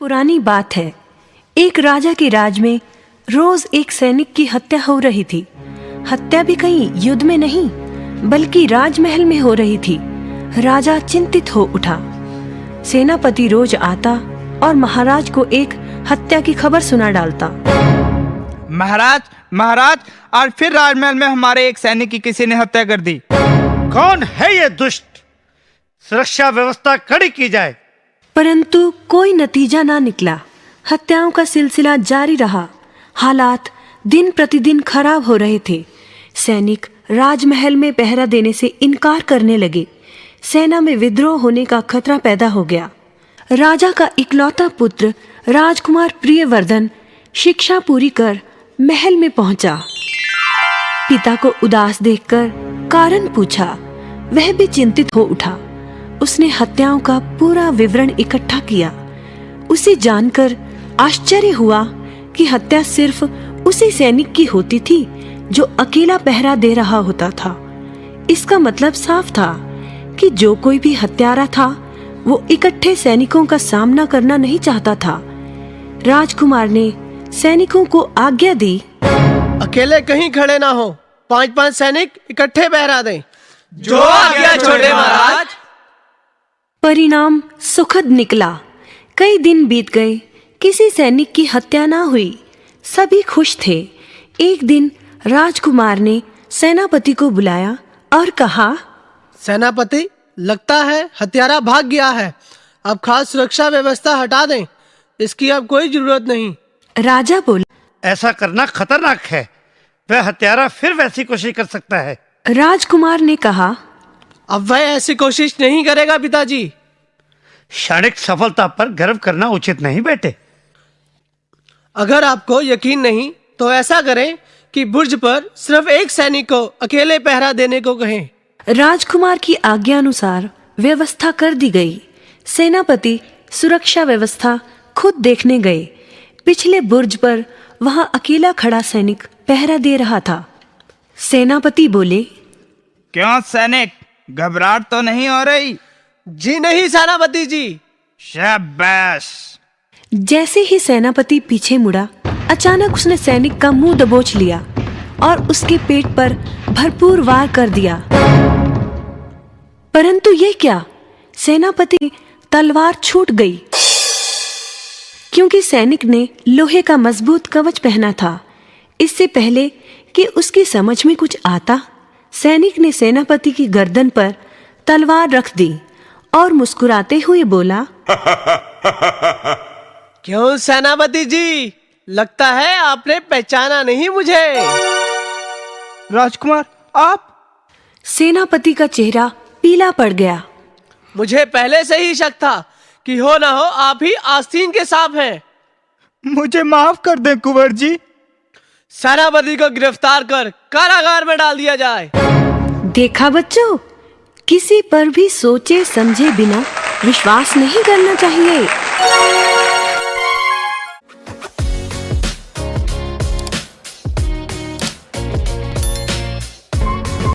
पुरानी बात है। एक राजा के राज में रोज एक सैनिक की हत्या हो रही थी। हत्या भी कहीं युद्ध में नहीं बल्कि राजमहल में हो रही थी। राजा चिंतित हो उठा। सेनापति रोज आता और महाराज को एक हत्या की खबर सुना डालता। महाराज, आज फिर राजमहल में हमारे एक सैनिक की किसी ने हत्या कर दी। कौन है ये दुष्ट? सुरक्षा व्यवस्था कड़ी की जाए। परंतु कोई नतीजा ना निकला। हत्याओं का सिलसिला जारी रहा। हालात दिन प्रतिदिन खराब हो रहे थे। सैनिक राजमहल में पहरा देने से इनकार करने लगे। सेना में विद्रोह होने का खतरा पैदा हो गया। राजा का इकलौता पुत्र राजकुमार प्रियवर्धन शिक्षा पूरी कर महल में पहुंचा। पिता को उदास देखकर कारण पूछा। वह भी चिंतित हो उठा। उसने हत्याओं का पूरा विवरण इकट्ठा किया। उसे जानकर आश्चर्य हुआ कि हत्या सिर्फ उसी सैनिक की होती थी जो अकेला पहरा दे रहा होता था। इसका मतलब साफ था कि जो कोई भी हत्यारा था वो इकट्ठे सैनिकों का सामना करना नहीं चाहता था। राजकुमार ने सैनिकों को आज्ञा दी, अकेले कहीं खड़े ना हो, 5-5 सैनिक इकट्ठे पहरा दें। जो आज्ञा छोड़े महाराज। परिणाम सुखद निकला। कई दिन बीत गए, किसी सैनिक की हत्या ना हुई। सभी खुश थे। एक दिन राजकुमार ने सेनापति को बुलाया और कहा, सेनापति, लगता है हत्यारा भाग गया है। अब खास सुरक्षा व्यवस्था हटा दें। इसकी अब कोई जरूरत नहीं। राजा बोला, ऐसा करना खतरनाक है। वह हत्यारा फिर वैसी कोशिश कर सकता है। राजकुमार ने कहा, अब वह ऐसी कोशिश नहीं करेगा पिताजी। क्षणिक सफलता पर गर्व करना उचित नहीं बेटे। अगर आपको यकीन नहीं तो ऐसा करें कि बुर्ज पर सिर्फ एक सैनिक को अकेले पहरा देने को कहें। राजकुमार की आज्ञा अनुसार व्यवस्था कर दी गई। सेनापति सुरक्षा व्यवस्था खुद देखने गए। पिछले बुर्ज पर वहां अकेला खड़ा सैनिक पहरा दे रहा था। सेनापति बोले, क्यों सैनिक, घबराहट तो नहीं हो रही? जी नहीं सेनापति जी। शाबाश। जैसे ही सेनापति पीछे मुड़ा, अचानक उसने सैनिक का मुंह दबोच लिया और उसके पेट पर भरपूर वार कर दिया। परंतु ये क्या, सेनापति तलवार छूट गई क्योंकि सैनिक ने लोहे का मजबूत कवच पहना था। इससे पहले कि उसकी समझ में कुछ आता, सैनिक ने सेनापति की गर्दन पर तलवार रख दी और मुस्कुराते हुए बोला, क्यों सेनापति जी, लगता है आपने पहचाना नहीं मुझे। राजकुमार, आप? सेनापति का चेहरा पीला पड़ गया। मुझे पहले से ही शक था कि हो ना हो आप ही आस्तीन के सांप हैं। मुझे माफ कर दें कुंवर जी। सेनापति को गिरफ्तार कर कारागार में डाल दिया जाए। देखा बच्चों, किसी पर भी सोचे समझे बिना विश्वास नहीं करना चाहिए।